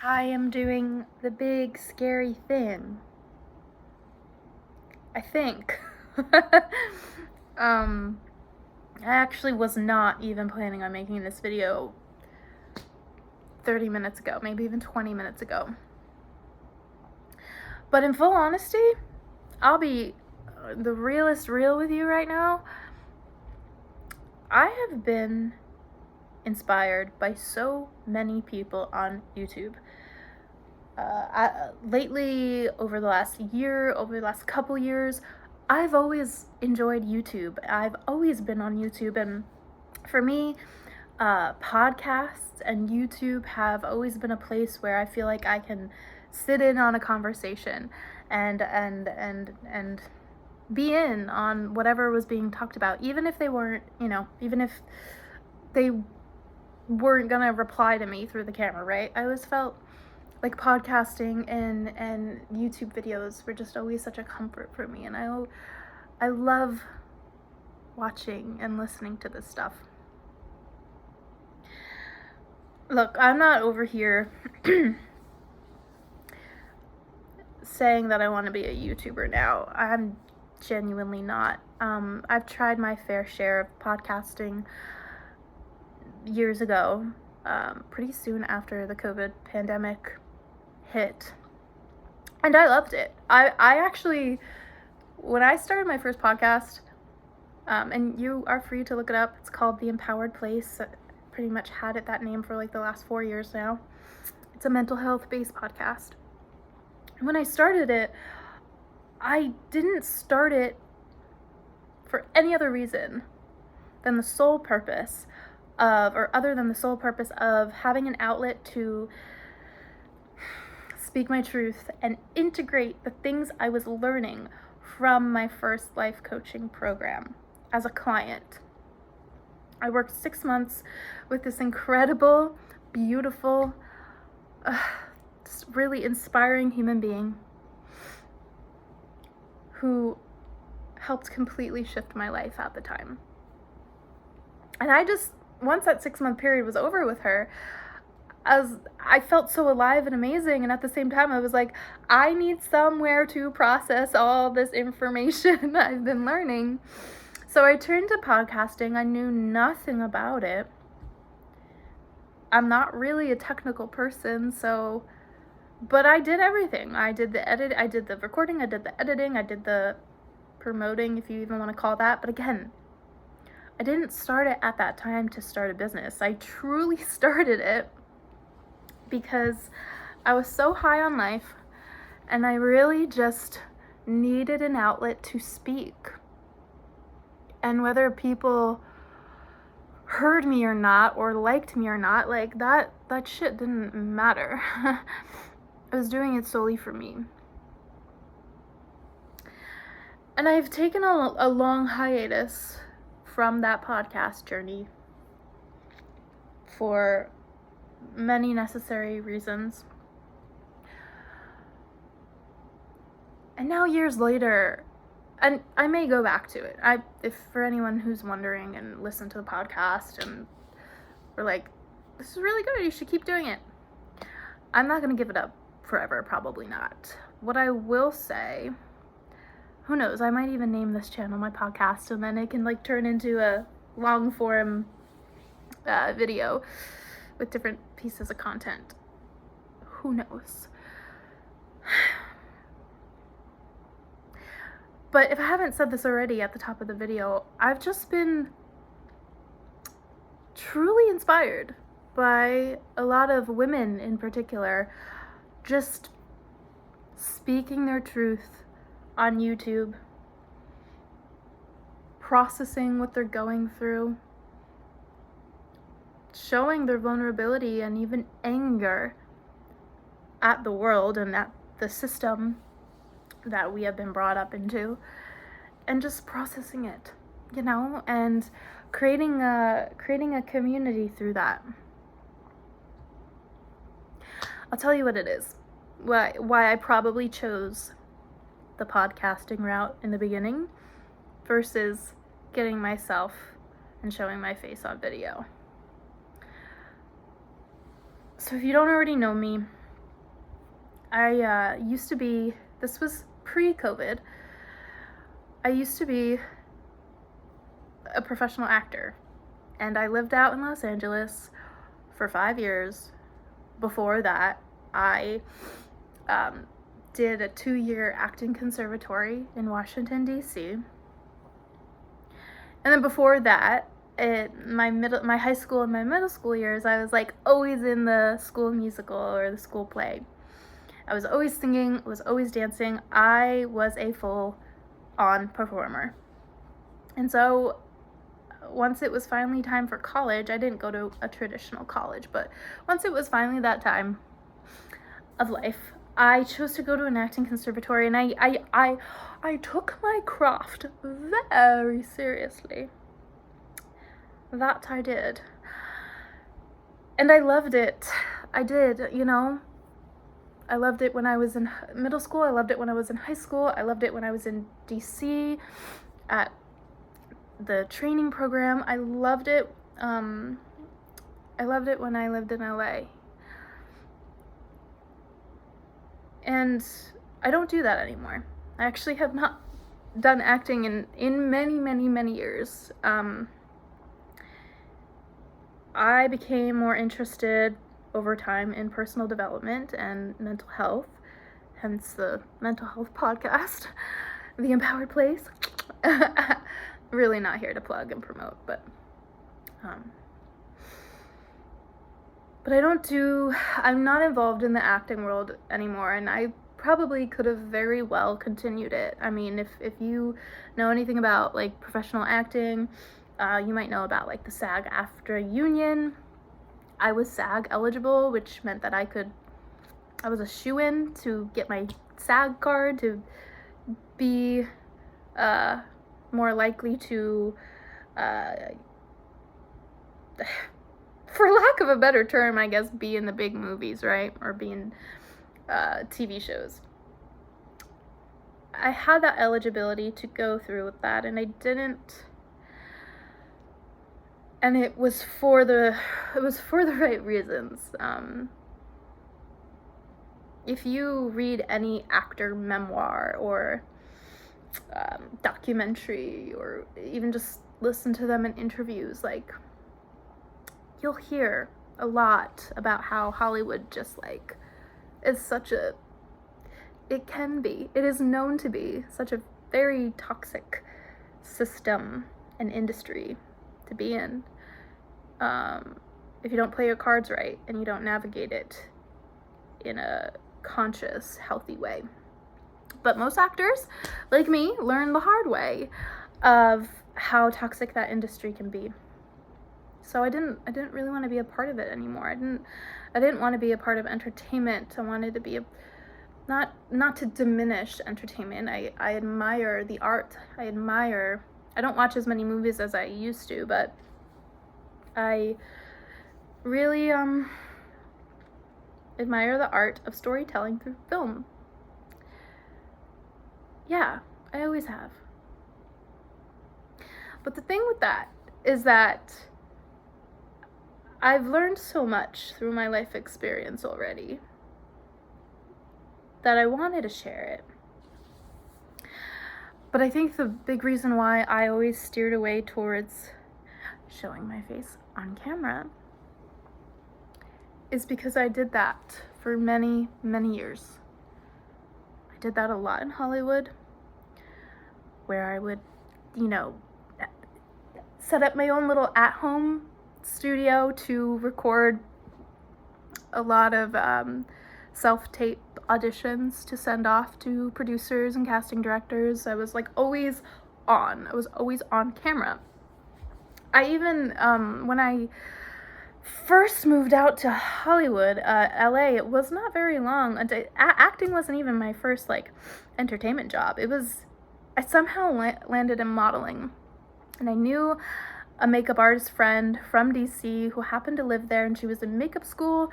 I am doing the big scary thing. I think. I actually was not even planning on making this video 30 minutes ago, maybe even 20 minutes ago. But in full honesty, I'll be the realest real with you right now. I have been inspired by so many people on YouTube. Lately, over the last year, over the last couple years, I've always enjoyed YouTube. I've always been on YouTube, and for me, podcasts and YouTube have always been a place where I feel like I can sit in on a conversation and be in on whatever was being talked about, even if they weren't, even if they weren't gonna reply to me through the camera, right? I always felt like podcasting and YouTube videos were just always such a comfort for me, and I love watching and listening to this stuff. Look, I'm not over here saying that I want to be a YouTuber now. I'm genuinely not. I've tried my fair share of podcasting years ago, pretty soon after the COVID pandemic hit, and I loved it. I actually, when I started my first podcast, and you are free to look it up, it's called The Empowered Place. Pretty much had it that name for like the last 4 years now. It's a mental health based podcast. When I started it, I didn't start it for any other reason than the sole purpose of, or other than the sole purpose of, having an outlet to speak my truth and integrate the things I was learning from my first life coaching program as a client. I worked 6 months with this incredible, beautiful, really inspiring human being who helped completely shift my life at the time. And once that 6-month period was over with her, I felt so alive and amazing, and at the same time I was like, I need somewhere to process all this information I've been learning. So I turned to podcasting. I knew nothing about it. I'm not really a technical person, but I did everything. I did the edit, I did the recording, I did the editing, I did the promoting, if you even want to call that. But again, I didn't start it at that time to start a business. I truly started it because I was so high on life, and I really just needed an outlet to speak. And whether people heard me or not, or liked me or not, like that shit didn't matter. I was doing it solely for me. And I've taken a long hiatus from that podcast journey for many necessary reasons. And now, years later, and I may go back to it. If for anyone who's wondering and listened to the podcast and we're like, this is really good, you should keep doing it, I'm not going to give it up forever, probably not. What I will say, who knows, I might even name this channel my podcast, and then it can like turn into a long form video with different pieces of content. Who knows? But if I haven't said this already at the top of the video, I've just been truly inspired by a lot of women in particular just speaking their truth on YouTube, processing what they're going through, showing their vulnerability and even anger at the world and at the system that we have been brought up into, and just processing it, and creating a community through that. I'll tell you what it is, why I probably chose the podcasting route in the beginning versus getting myself and showing my face on video. So if you don't already know me, I used to be, this was pre-COVID, I used to be a professional actor, and I lived out in Los Angeles for 5 years. Before that, I did a 2-year acting conservatory in Washington, D.C. And then before that, my high school and my middle school years, I was like always in the school musical or the school play. I was always singing, I was always dancing. I was a full-on performer. And so once it was finally time for college, I didn't go to a traditional college, but once it was finally that time of life, I chose to go to an acting conservatory, and I took my craft very seriously. That I did. And I loved it. I did, you know. I loved it when I was in middle school. I loved it when I was in high school. I loved it when I was in DC at the training program. I loved it. I loved it when I lived in LA. And I don't do that anymore. I actually have not done acting in many, many, many years. I became more interested over time in personal development and mental health, hence the mental health podcast, The Empowered Place. Really not here to plug and promote, but I'm not involved in the acting world anymore, and I probably could have very well continued it. I mean, if you know anything about like professional acting, you might know about like the SAG-AFTRA union. I was SAG eligible, which meant that I was a shoo-in to get my SAG card to be more likely to, for lack of a better term, I guess, be in the big movies, right? Or be in TV shows. I had that eligibility to go through with that, and I didn't. And it was for the right reasons. If you read any actor memoir or documentary, or even just listen to them in interviews, like, you'll hear a lot about how Hollywood just like is it is known to be such a very toxic system and industry to be in. If you don't play your cards right and you don't navigate it in a conscious, healthy way. But most actors, like me, learn the hard way of how toxic that industry can be. So I didn't really want to be a part of it anymore. I didn't want to be a part of entertainment. I wanted to be not to diminish entertainment. I admire the art. I don't watch as many movies as I used to, but I really admire the art of storytelling through film. Yeah, I always have. But the thing with that is that I've learned so much through my life experience already that I wanted to share it. But I think the big reason why I always steered away towards showing my face on camera is because I did that for many, many years. I did that a lot in Hollywood, where I would, set up my own little at-home studio to record a lot of self-tape auditions to send off to producers and casting directors. I was like always on. I was always on camera. I even, when I first moved out to Hollywood, LA, it was not very long. Acting wasn't even my first like entertainment job. I somehow landed in modeling, and I knew a makeup artist friend from DC who happened to live there, and she was in makeup school,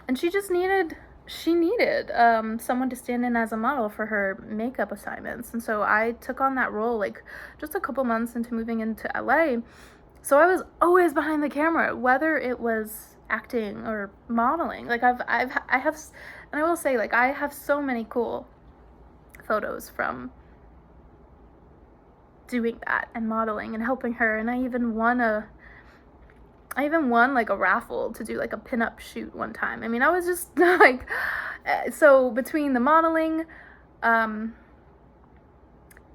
and she needed someone to stand in as a model for her makeup assignments. And so I took on that role like just a couple months into moving into LA. So I was always behind the camera, whether it was acting or modeling. Like I have And I will say, like, I have so many cool photos from doing that and modeling and helping her. And I even won like a raffle to do like a pinup shoot one time. I mean, I was just like, so between the modeling, the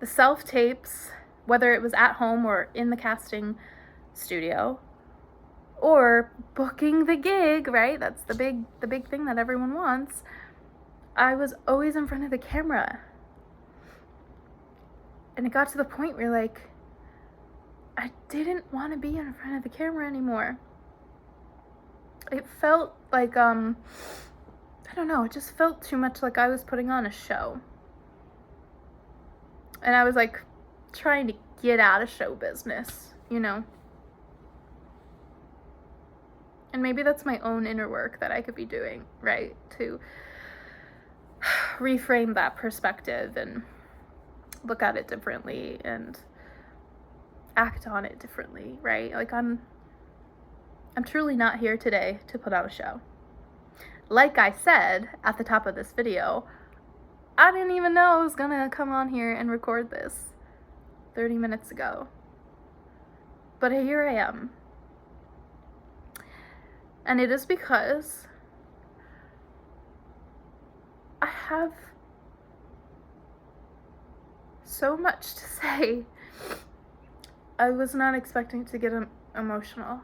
self-tapes, whether it was at home or in the casting studio, or booking the gig, right? That's the big thing that everyone wants. I was always in front of the camera. And it got to the point where, like, I didn't want to be in front of the camera anymore. It felt like, I don't know, it just felt too much like I was putting on a show. And I was, like, trying to get out of show business, you know? And maybe that's my own inner work that I could be doing, right? To reframe that perspective and look at it differently and act on it differently, right? Like, I'm truly not here today to put on a show. Like I said at the top of this video, I didn't even know I was gonna come on here and record this 30 minutes ago. But here I am. And it is because I have so much to say. I was not expecting to get emotional.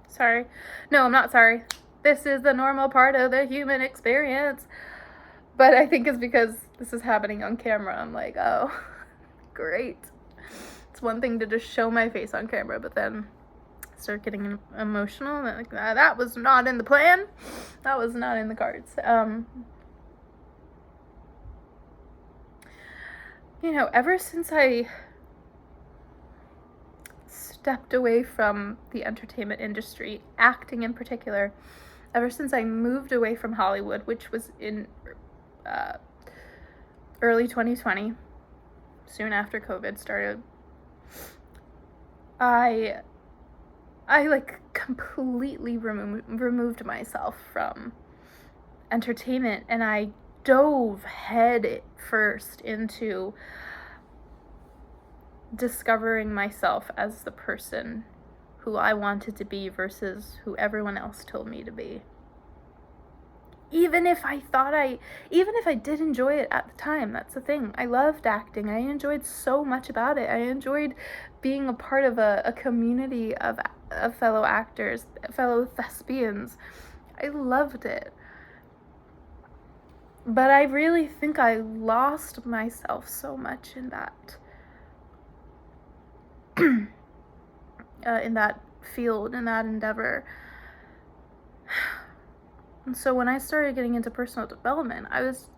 Sorry. No, I'm not sorry. This is the normal part of the human experience. But I think it's because this is happening on camera. I'm like, oh, great. It's one thing to just show my face on camera, but then start getting emotional. Like, that was not in the plan. That was not in the cards. You know, ever since I stepped away from the entertainment industry, acting in particular, ever since I moved away from Hollywood, which was in early 2020, soon after COVID started, I like completely removed myself from entertainment, and I dove head first into discovering myself as the person who I wanted to be versus who everyone else told me to be. Even if I did enjoy it at the time, that's the thing. I loved acting. I enjoyed so much about it. I enjoyed being a part of a community of fellow actors, fellow thespians. I loved it. But I really think I lost myself so much in that in that field, in that endeavor. And so when I started getting into personal development, I was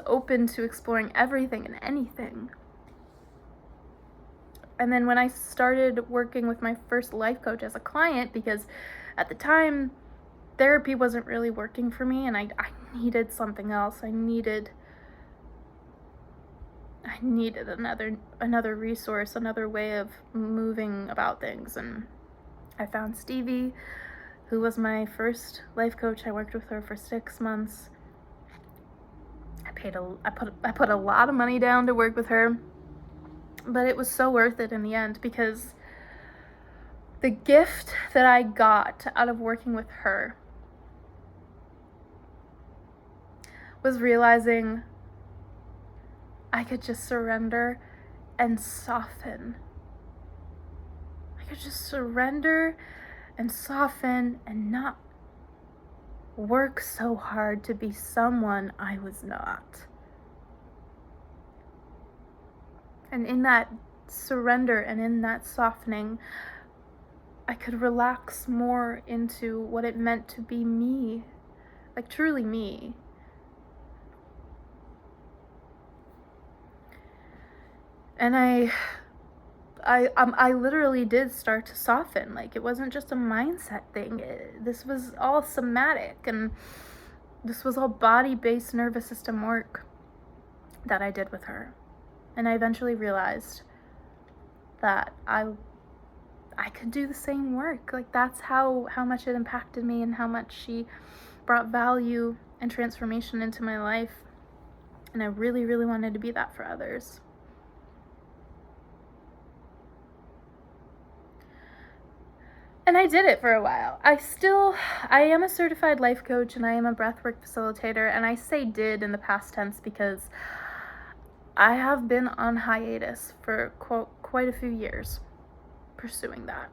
open to exploring everything and anything. And then when I started working with my first life coach as a client, because at the time therapy wasn't really working for me, and I needed something else. I needed another resource, another way of moving about things. And I found Stevie, who was my first life coach. I worked with her for 6 months. I put a lot of money down to work with her, but it was so worth it in the end, because the gift that I got out of working with her was realizing I could just surrender and soften. I could just surrender and soften and not work so hard to be someone I was not. And in that surrender and in that softening, I could relax more into what it meant to be me, like truly me. And I literally did start to soften. Like, it wasn't just a mindset thing. This was all somatic, and this was all body-based nervous system work that I did with her. And I eventually realized that I could do the same work. Like, that's how much it impacted me and how much she brought value and transformation into my life. And I really, really wanted to be that for others. And I did it for a while. I am a certified life coach and I am a breathwork facilitator. And I say did in the past tense because I have been on hiatus for quite a few years pursuing that.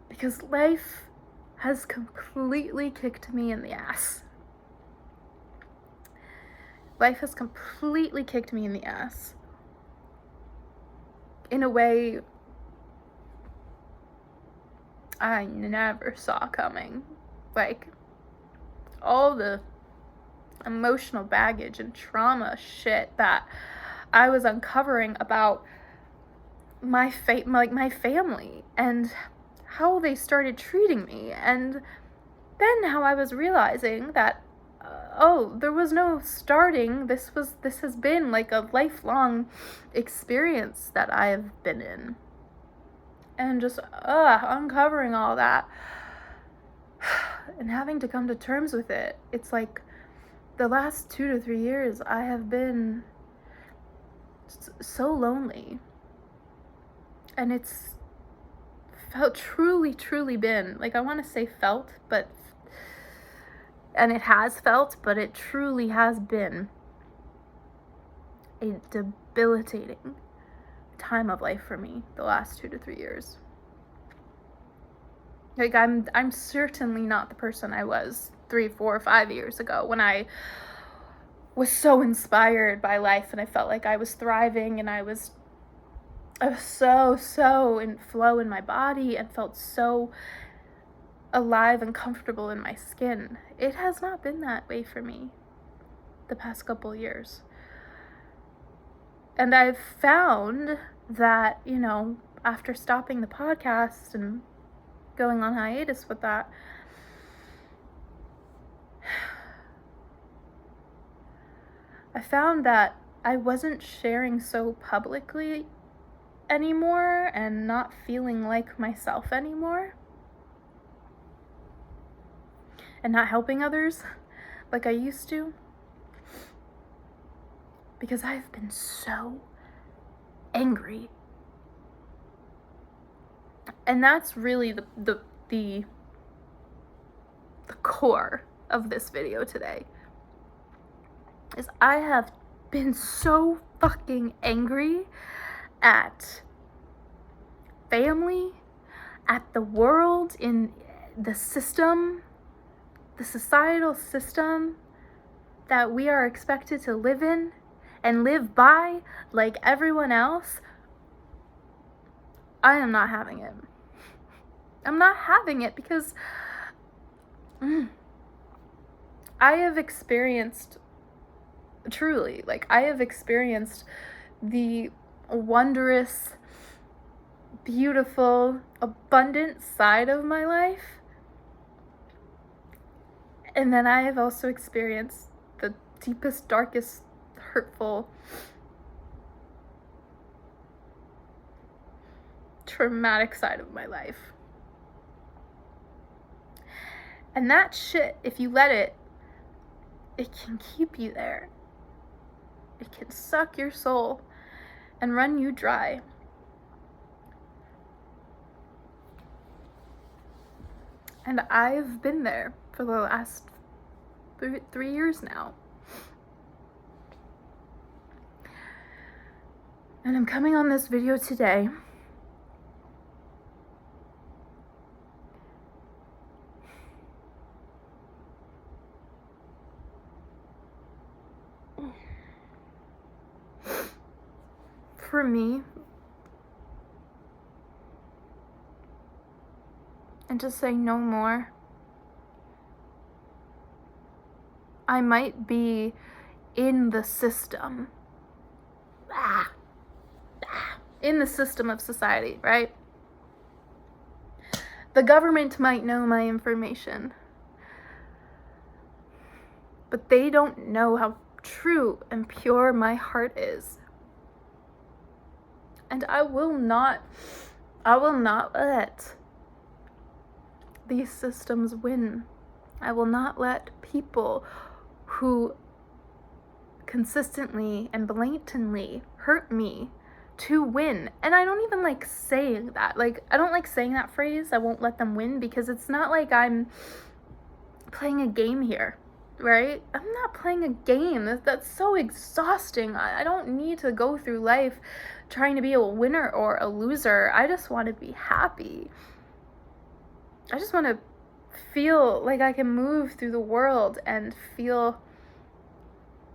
Because life has completely kicked me in the ass. Life has completely kicked me in the ass. In a way I never saw coming. Like, all the emotional baggage and trauma shit that I was uncovering about my family and how they started treating me, and then how I was realizing that there was no starting. This has been like a lifelong experience that I have been in, and just uncovering all that and having to come to terms with it. It's like the last 2 to 3 years I have been so lonely, and it's felt truly been, like, I want to say felt, and it has felt, but it truly has been a debilitating time of life for me the last 2 to 3 years. Like, I'm certainly not the person I was 3, 4, 5 years ago when I was so inspired by life and I felt like I was thriving and I was so in flow in my body and felt so alive and comfortable in my skin. It has not been that way for me the past couple years. And I've found that, after stopping the podcast and going on hiatus with that, I found that I wasn't sharing so publicly anymore and not feeling like myself anymore and not helping others like I used to, because I've been so angry. And that's really the core of this video today, is I have been so fucking angry at family, at the world, in the system, the societal system that we are expected to live in and live by like everyone else. I am not having it. I'm not having it because I have experienced the wondrous, beautiful, abundant side of my life. And then I have also experienced the deepest, darkest, hurtful, traumatic side of my life. And that shit, if you let it can keep you there. It can suck your soul and run you dry. And I've been there for the last 3 years now. And I'm coming on this video today for me, and to say no more. I might be in the system. In the system of society, right? The government might know my information, but they don't know how true and pure my heart is. And I will not let these systems win. I will not let people who consistently and blatantly hurt me to win. And I don't even like saying that. Like, I don't like saying that phrase, I won't let them win, because it's not like I'm playing a game here, right? I'm not playing a game. That's so exhausting. I don't need to go through life trying to be a winner or a loser. I just want to be happy. I just want to feel like I can move through the world and feel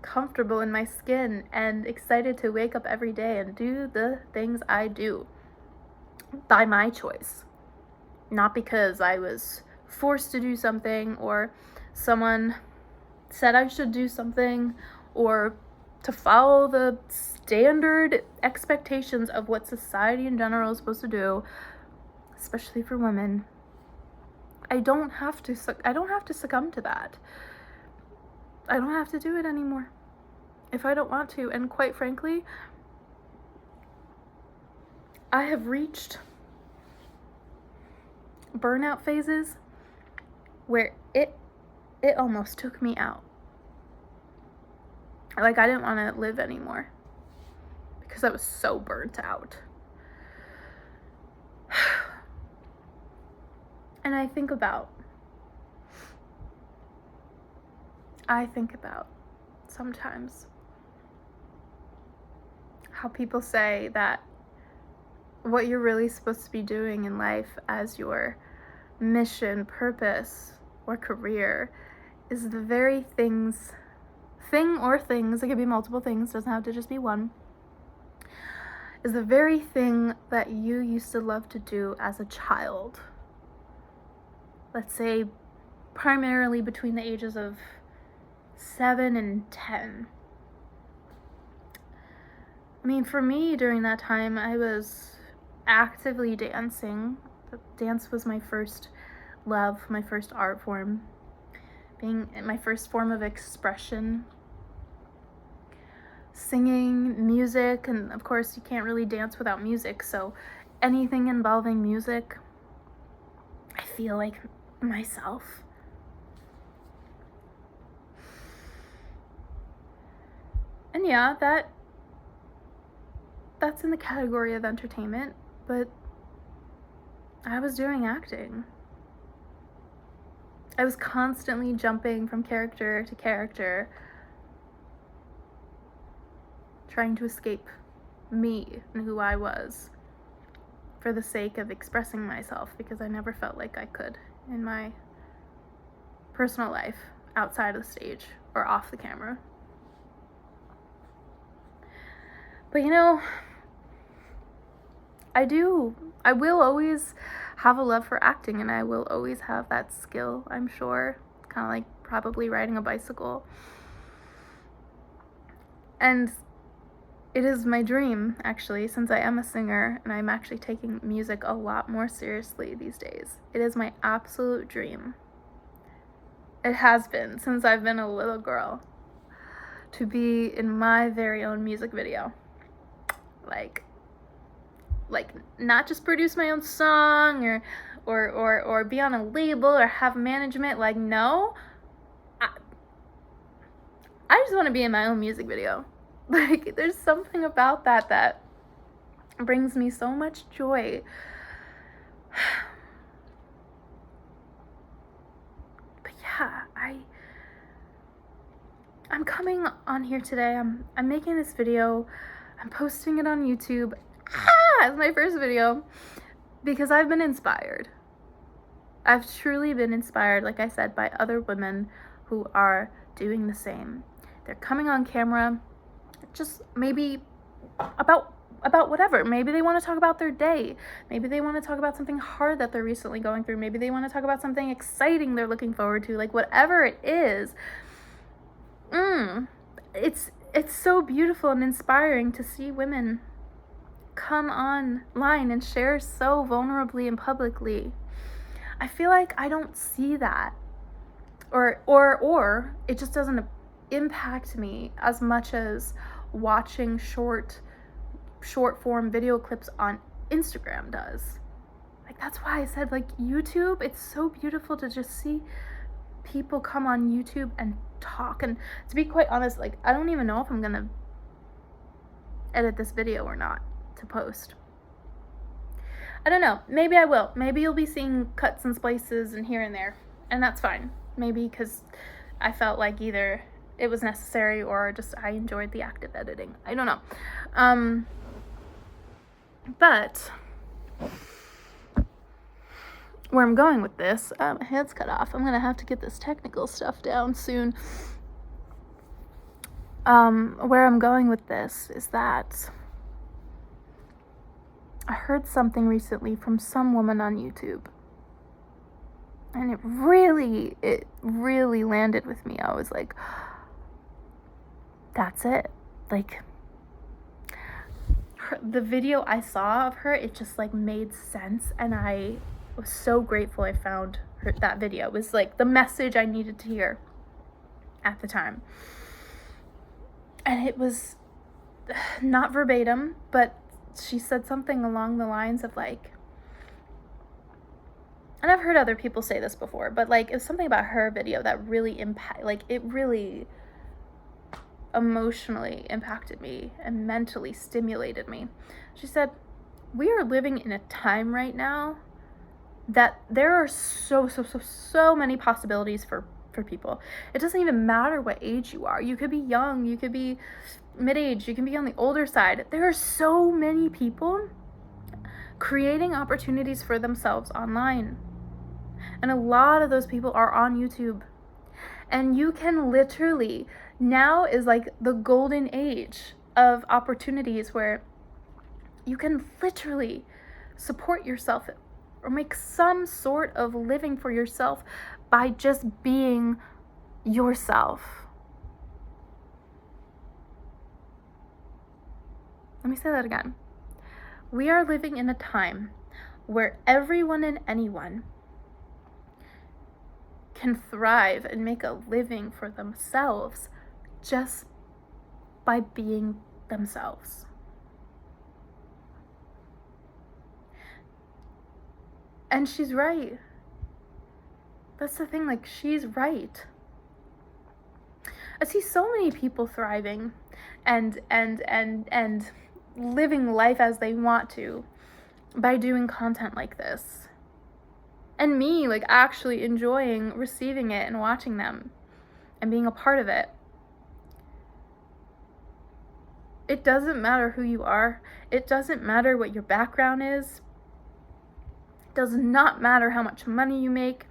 comfortable in my skin and excited to wake up every day and do the things I do by my choice. Not because I was forced to do something, or someone said I should do something, or to follow the standard expectations of what society in general is supposed to do, especially for women. I don't have to succumb to that. I don't have to do it anymore if I don't want to. And quite frankly, I have reached burnout phases where it almost took me out. Like, I didn't want to live anymore because I was so burnt out. And I think about sometimes how people say that what you're really supposed to be doing in life as your mission, purpose, or career is the very thing or things, it could be multiple things, doesn't have to just be one, is the very thing that you used to love to do as a child. Let's say primarily between the ages of 7 and 10. I mean, for me, during that time, I was actively dancing. Dance was my first love, my first art form, being my first form of expression. Singing, music, and of course, you can't really dance without music, so anything involving music, I feel like myself. And yeah, that's in the category of entertainment, but I was doing acting. I was constantly jumping from character to character, trying to escape me and who I was for the sake of expressing myself, because I never felt like I could in my personal life outside of the stage or off the camera. But you know, I will always have a love for acting, and I will always have that skill, I'm sure. Kind of like probably riding a bicycle. And it is my dream, actually, since I am a singer and I'm actually taking music a lot more seriously these days. It is my absolute dream. It has been since I've been a little girl, to be in my very own music video. Like not just produce my own song or be on a label or have management. Like, no, I just want to be in my own music video. Like, there's something about that brings me so much joy. But yeah, I'm coming on here today. I'm making this video. I'm posting it on YouTube. It's my first video because I've been inspired. I've truly been inspired, like I said, by other women who are doing the same. They're coming on camera, just maybe about whatever. Maybe they want to talk about their day. Maybe they want to talk about something hard that they're recently going through. Maybe they want to talk about something exciting they're looking forward to. Like, whatever it is, it's so beautiful and inspiring to see women come online and share so vulnerably and publicly. I feel like I don't see that, or it just doesn't impact me as much as watching short form video clips on Instagram does. Like, that's why I said, like, YouTube, it's so beautiful to just see people come on YouTube and talk. And to be quite honest, like, I don't even know if I'm gonna edit this video or not to post. I don't know. Maybe I will. Maybe you'll be seeing cuts and splices and here and there, and that's fine. Maybe because I felt like either it was necessary or just I enjoyed the act of editing. I don't know. But where I'm going with this, my head's cut off. I'm gonna have to get this technical stuff down soon. Where I'm going with this is that I heard something recently from some woman on YouTube, and it really landed with me. I was like, that's it. Like, the video I saw of her, it just like made sense, and I was so grateful I found that video. It was like the message I needed to hear at the time. And it was not verbatim, but she said something along the lines of like, and I've heard other people say this before, but like, it was something about her video that really it really emotionally impacted me and mentally stimulated me. She said, we are living in a time right now that there are so many possibilities for people. It doesn't even matter what age you are. You could be young, you could be mid-age, you can be on the older side. There are so many people creating opportunities for themselves online. And a lot of those people are on YouTube. And you can literally, now is like the golden age of opportunities where you can literally support yourself or make some sort of living for yourself by just being yourself. Let me say that again. We are living in a time where everyone and anyone can thrive and make a living for themselves just by being themselves. And she's right. That's the thing, like, she's right. I see so many people thriving and living life as they want to by doing content like this. And me, like, actually enjoying receiving it and watching them and being a part of it. It doesn't matter who you are. It doesn't matter what your background is. It does not matter how much money you make.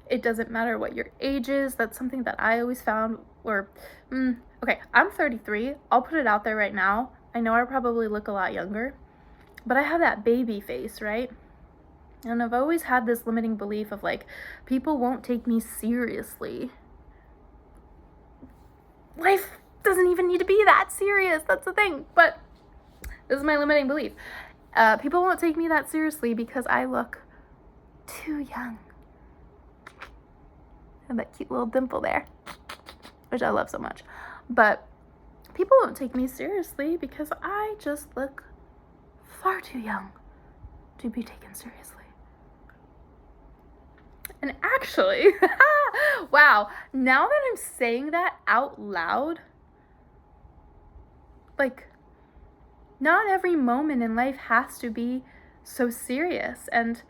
It doesn't matter what your age is. That's something that I always found okay, I'm 33. I'll put it out there right now. I know I probably look a lot younger, but I have that baby face, right? And I've always had this limiting belief of like, people won't take me seriously. Life doesn't even need to be that serious. That's the thing. But this is my limiting belief. People won't take me that seriously because I look too young. And that cute little dimple there, which I love so much. But people won't take me seriously because I just look far too young to be taken seriously. And actually, wow, now that I'm saying that out loud, like, not every moment in life has to be so serious, and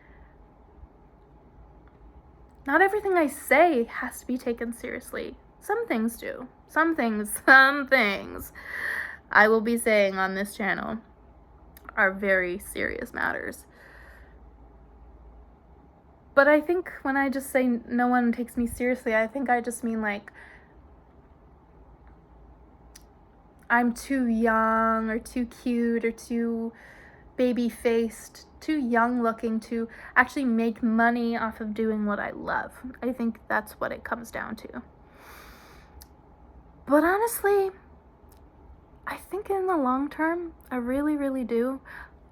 not everything I say has to be taken seriously. Some things do. Some things I will be saying on this channel are very serious matters. But I think when I just say no one takes me seriously, I think I just mean like I'm too young or too cute or too baby-faced, too young-looking to actually make money off of doing what I love. I think that's what it comes down to. But honestly, I think in the long term, I really, really do.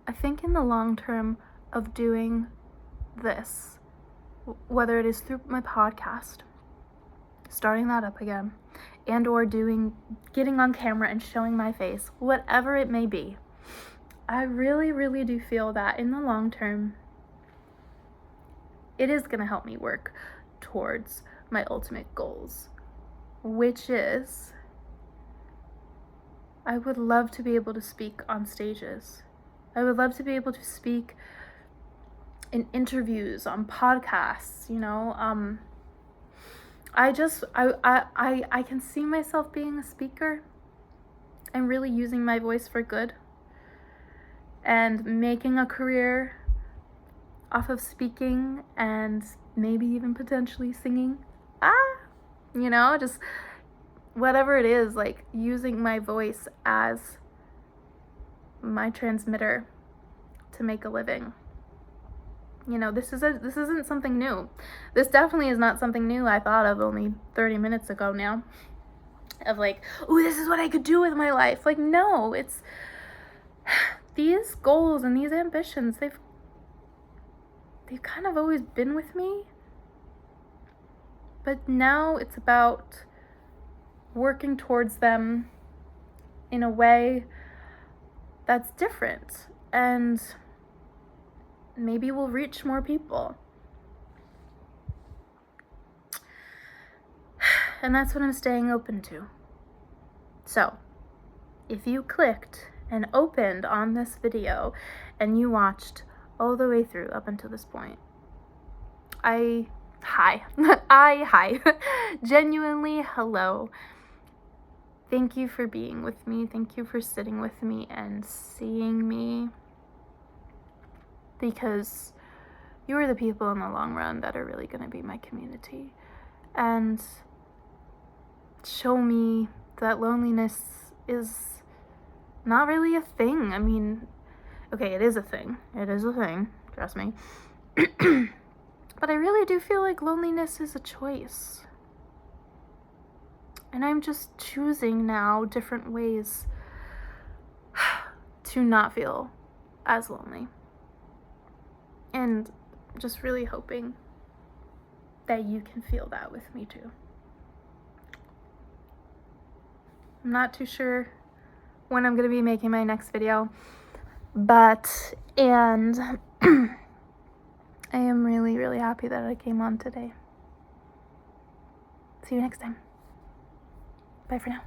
I think in the long term of doing this, whether it is through my podcast, starting that up again, and or getting on camera and showing my face, whatever it may be. I really, really do feel that in the long term, it is going to help me work towards my ultimate goals, which is I would love to be able to speak on stages. I would love to be able to speak in interviews, on podcasts, you know. I can see myself being a speaker and really using my voice for good and making a career off of speaking and maybe even potentially singing. You know, just whatever it is, like using my voice as my transmitter to make a living. You know, this isn't something new. This definitely is not something new I thought of only 30 minutes ago now. Of like, oh, this is what I could do with my life. Like, no, it's these goals and these ambitions, they've kind of always been with me. But now it's about working towards them in a way that's different and maybe we'll reach more people. And that's what I'm staying open to. So, if you clicked and opened on this video and you watched all the way through up until this point, hi. Genuinely, hello. Thank you for being with me. Thank you for sitting with me and seeing me. Because you are the people in the long run that are really going to be my community. And show me that loneliness is not really a thing. I mean, okay, it is a thing. It is a thing. Trust me. But I really do feel like loneliness is a choice. And I'm just choosing now different ways to not feel as lonely. And just really hoping that you can feel that with me too. I'm not too sure when I'm going to be making my next video, and I am really, really happy that I came on today. See you next time. Bye for now.